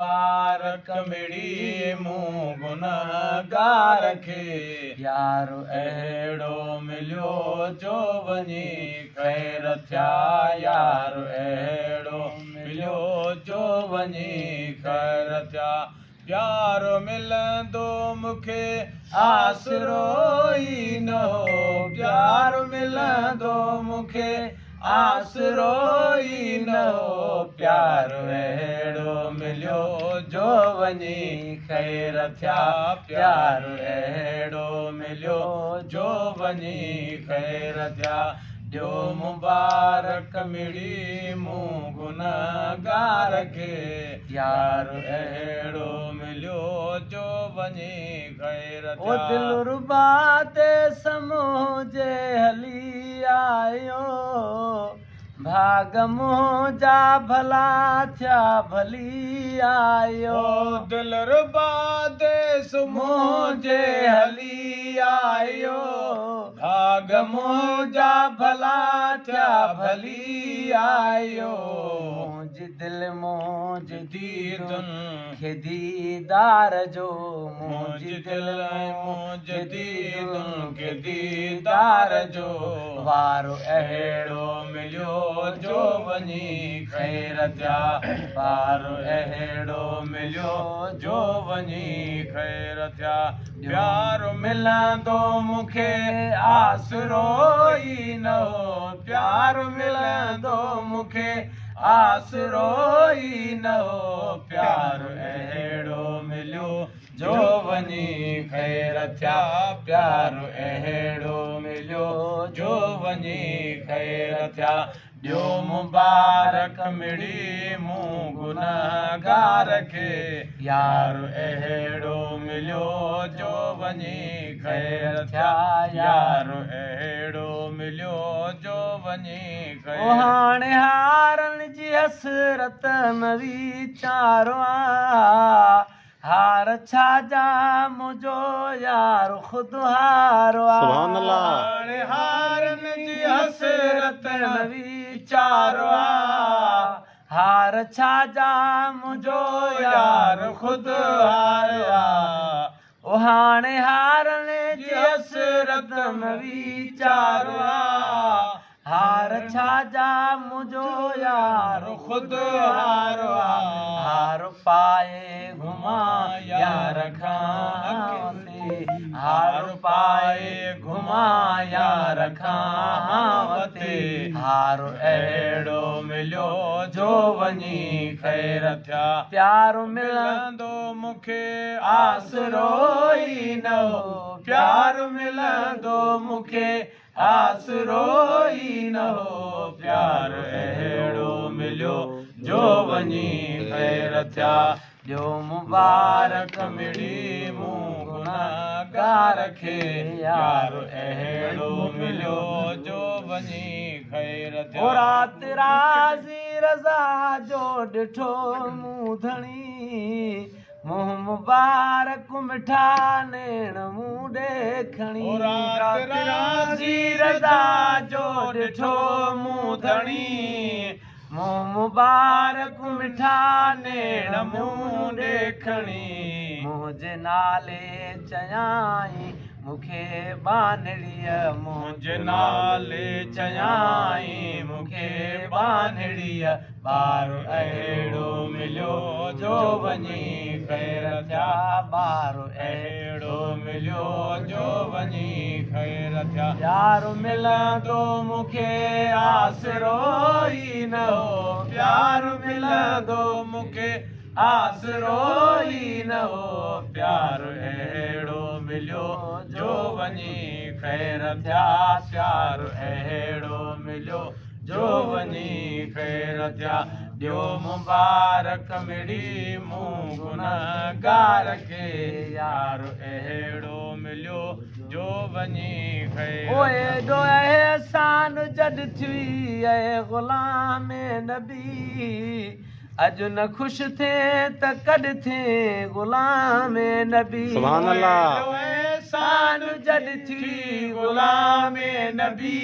मुबारक मिड़ी मूं गुनहगार खे यारो अहिड़ो मिलियो जो वञी ख़ैर थिया यारो अहिड़ो मिलियो जो वञी ख़ैर थिया प्यारो मिलंदो मूंखे आसरो ई न हो प्यारो मिलंदो मूंखे आसरो ई न हो प्यारो अहिड़ो मिलियो जो वञी ख़ैर थिया प्यारो अहिड़ो मिलियो जो वञी ख़ैर थिया ॾियो मुबारक मिड़ी मूं गुनहगार खे यारो अहिड़ो मिलियो जो वञी ख़ैर थिया ओ दिलरुबा ते समूजे हली आयो भाग मुंहिंजा भला थिया भली आयो दिलरुबा देस मुंहिंजे हली आयो भाग मुंहिंजा भला थिया भली आयो मुंहिंजी दिलि मुंहिंजी दीदुनि खे दीदार जो मुंहिंजी दिलि मुंहिंजी दीदुनि खे दीदार जो वारो अहिड़ो मिलियो जो वञी ख़ैर थिया वारो अहिड़ो मिलियो जो वञी ख़ैर थिया प्यारो मिलंदो मूंखे आसरो ई न हो प्यारो मिलंदो मूंखे आसरो ई न हो प्यारो अहिड़ो मिलियो जो वञी ख़ैर थिया प्यारो अहिड़ो मिलियो जो वञी ख़ैर थिया ॾियो मुबारक मिड़ी मूं गुनहगार खे यारो अहिड़ो मिलियो जो वञी ख़ैर थिया यारो अहिड़ो मिलियो जो वञी ख़ैर हाणे हारनि जी हसरत न वीचारो हार छाजा मुंहिंजो यारो ख़ुदि हारो हाणे हारनि जी हसरत न वीचारो हार छाजा मुंहिंजो यारो ख़ुदि हारो ओ हाणे हारनि जी हसरत न वीचारो हार छाजा मुंहिंजो यारो ख़ुदि हारो हार पाए घुमा यार खां हार पाए घुमा यार खां ते हारो अहिड़ो मिलियो जो वञी ख़ैर थिया प्यारो मिलंदो मूंखे आसरो ई न हो प्यारो मिलंदो मूंखे आसरो ई न हो प्यारो अहिड़ो मिलियो जो वञी ख़ैर थिया ॾियो मुबारक मिड़ी मूं गुनहगार खे यारो अहिड़ो मिलियो जो वञी ख़ैर थिया राति राज़ी रज़ा जो ॾिठो मूं धणी मुंहुं मुबारक मिठा नेण मूं ॾेखणी राति राज़ी रज़ा जो ॾिठो मूं धणी मुंहुं मुबारक मिठा नेण मूं ॾेखणी मुंहिंजे नाले चयाई मूंखे बानड़ीअ मुंहिंजे नाले चयाई मूंखे बानड़ीअ ॿारु अहिड़ो मिलियो जो वञी ख़ैर थिया ॿारु अहिड़ो मिलियो जो वञी ख़ैर थिया यारो मिलंदो मूंखे आसरो ई न हो प्यारो मिलंदो मूंखे आसरो ई न हो प्यारो अहिड़ो मिलियो जो वञी ख़ैर थिया प्यारो अहिड़ो मिलियो जो वञी ख़ैर थिया ॾियो मुबारक मिड़ी मूं गुनहगार खे यारो अहिड़ो मिलियो जो वञी ख़ैर ओए एॾो अहसान जॾ थी ऐं ग़ुलाम नबी अॼु न ख़ुशि थिए त कॾ थिए ग़ुलाम नबी सुभान अल्लाह एहसान जॾ थी ग़ुलाम नबी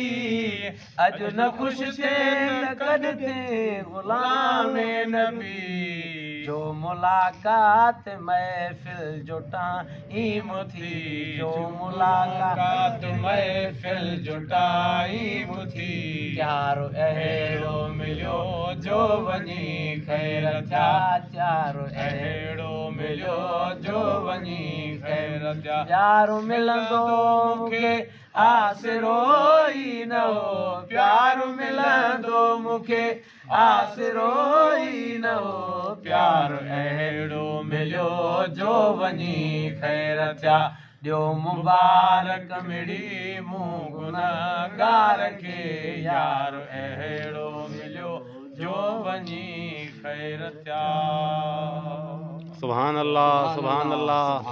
अॼु न ख़ुशि थिए त कॾ थिए ग़ुलाम नबी जो मुलाकात महफिल जो टाइम थी जो मुलाकात महफिल जो टाइम थी यारो अहिड़ो मिलियो जो वञी ख़ैर थिया यारो अहिड़ो मिलियो जो वञी ख़ैर थिया यारो मिलंदो मूंखे आसिरो ई न हो प्यार मिलंदो मूंखे आसिरो ई न हो प्यार अहिड़ो मिलियो जो वञी ख़ैर थिया ॾियो मुबारक मिड़ी मूं गुनहगार खे यार अहिड़ो मिलियो जो वञी ख़ैर थिया। सुभान अल्लाह सुभान अल्लाह।